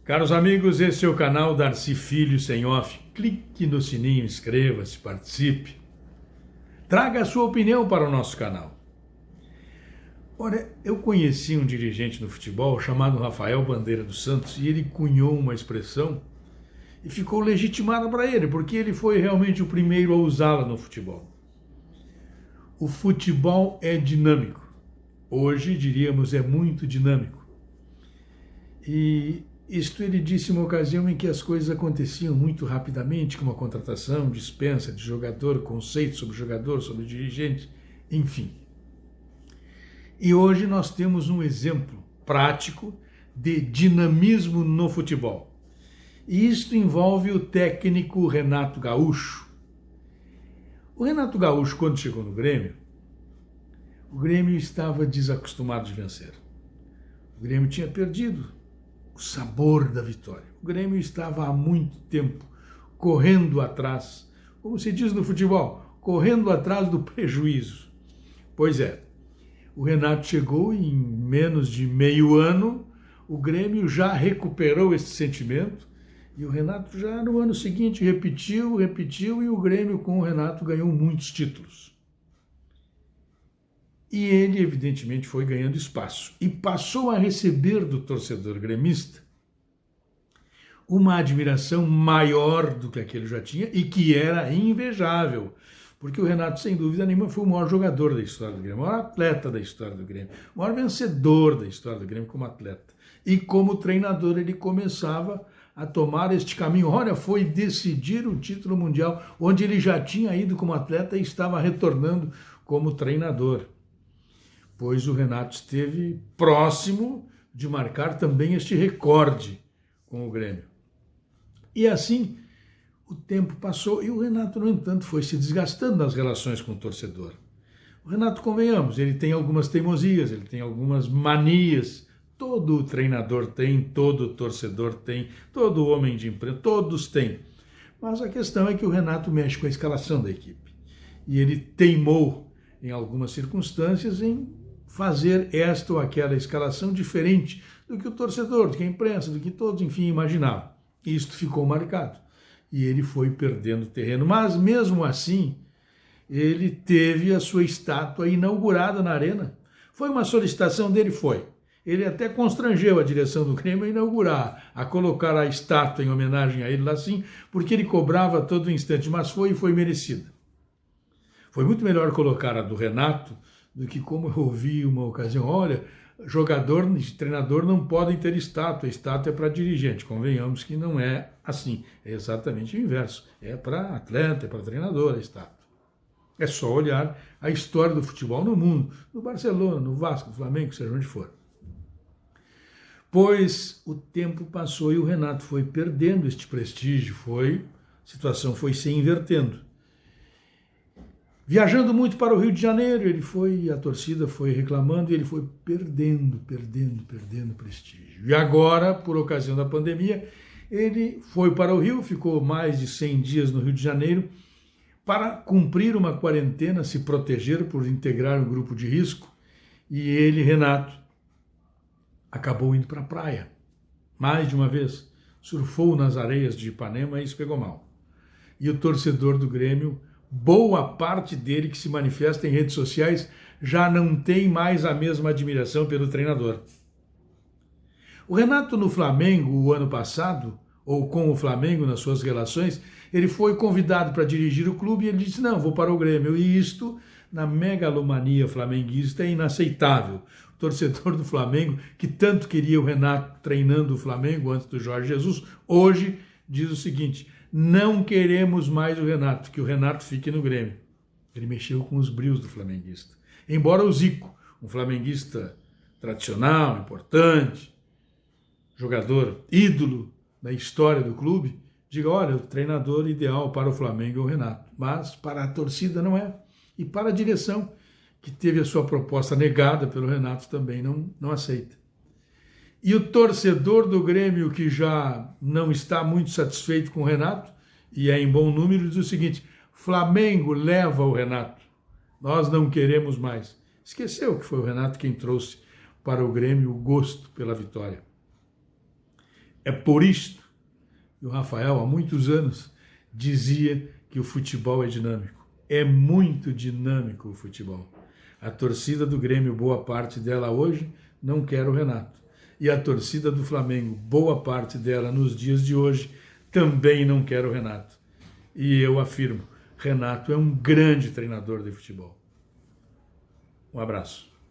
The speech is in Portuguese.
Caros amigos, este é o canal Darcy Filho Sem Off. Clique no sininho, inscreva-se, participe. Traga a sua opinião para o nosso canal. Ora, eu conheci um dirigente no futebol chamado Rafael Bandeira dos Santos e ele cunhou uma expressão e ficou legitimada para ele, porque ele foi realmente o primeiro a usá-la no futebol. O futebol é dinâmico. Hoje, diríamos, é muito dinâmico. E isto ele disse em uma ocasião em que as coisas aconteciam muito rapidamente, como a contratação, dispensa de jogador, conceito sobre jogador, sobre dirigente, enfim. E hoje nós temos um exemplo prático de dinamismo no futebol. E isto envolve o técnico Renato Gaúcho. O Renato Gaúcho, quando chegou no Grêmio, o Grêmio estava desacostumado de vencer. O Grêmio tinha perdido o sabor da vitória. O Grêmio estava há muito tempo correndo atrás, como se diz no futebol, correndo atrás do prejuízo. Pois é, o Renato chegou e em menos de meio ano, o Grêmio já recuperou esse sentimento e o Renato já no ano seguinte repetiu e o Grêmio com o Renato ganhou muitos títulos. E ele, evidentemente, foi ganhando espaço e passou a receber do torcedor gremista uma admiração maior do que aquele já tinha e que era invejável, porque o Renato, sem dúvida nenhuma, foi o maior jogador da história do Grêmio, o maior atleta da história do Grêmio, o maior vencedor da história do Grêmio como atleta. E como treinador ele começava a tomar este caminho. Olha, foi decidir o título mundial, onde ele já tinha ido como atleta e estava retornando como treinador. Pois o Renato esteve próximo de marcar também este recorde com o Grêmio. E assim, o tempo passou e o Renato, no entanto, foi se desgastando nas relações com o torcedor. O Renato, convenhamos, ele tem algumas teimosias, ele tem algumas manias. Todo treinador tem, todo torcedor tem, todo homem de imprensa, todos têm. Mas a questão é que o Renato mexe com a escalação da equipe. E ele teimou, em algumas circunstâncias, em fazer esta ou aquela escalação diferente do que o torcedor, do que a imprensa, do que todos, enfim, imaginavam. E isto ficou marcado. E ele foi perdendo terreno. Mas, mesmo assim, ele teve a sua estátua inaugurada na Arena. Foi uma solicitação dele? Foi. Ele até constrangeu a direção do Grêmio a inaugurar, a colocar a estátua em homenagem a ele lá assim, porque ele cobrava a todo instante, mas foi e foi merecida. Foi muito melhor colocar a do Renato do que, como eu ouvi uma ocasião, olha, jogador e treinador não podem ter estátua, a estátua é para dirigente. Convenhamos que não é assim, é exatamente o inverso. É para atleta, é para treinador a estátua. É só olhar a história do futebol no mundo, no Barcelona, no Vasco, no Flamengo, seja onde for. Pois o tempo passou e o Renato foi perdendo este prestígio, a situação foi se invertendo. Viajando muito para o Rio de Janeiro, a torcida foi reclamando e ele foi perdendo prestígio. E agora, por ocasião da pandemia, ele foi para o Rio, ficou mais de 100 dias no Rio de Janeiro para cumprir uma quarentena, se proteger por integrar um grupo de risco. E ele, Renato, acabou indo para a praia. Mais de uma vez, surfou nas areias de Ipanema e isso pegou mal. E o torcedor do Grêmio, boa parte dele que se manifesta em redes sociais, já não tem mais a mesma admiração pelo treinador. O Renato no Flamengo, o ano passado, ou com o Flamengo nas suas relações, ele foi convidado para dirigir o clube e ele disse, não, vou para o Grêmio. E isto, na megalomania flamenguista, é inaceitável. O torcedor do Flamengo, que tanto queria o Renato treinando o Flamengo antes do Jorge Jesus, hoje diz o seguinte, não queremos mais o Renato, que o Renato fique no Grêmio. Ele mexeu com os brios do flamenguista. Embora o Zico, um flamenguista tradicional, importante, jogador ídolo da história do clube, diga, olha, o treinador ideal para o Flamengo é o Renato. Mas para a torcida não é. E para a direção, que teve a sua proposta negada pelo Renato, também não aceita. E o torcedor do Grêmio, que já não está muito satisfeito com o Renato, e é em bom número, diz o seguinte, Flamengo leva o Renato, nós não queremos mais. Esqueceu que foi o Renato quem trouxe para o Grêmio o gosto pela vitória. É por isto que o Rafael, há muitos anos, dizia que o futebol é dinâmico. É muito dinâmico o futebol. A torcida do Grêmio, boa parte dela hoje, não quer o Renato. E a torcida do Flamengo, boa parte dela nos dias de hoje, também não quer o Renato. E eu afirmo, Renato é um grande treinador de futebol. Um abraço.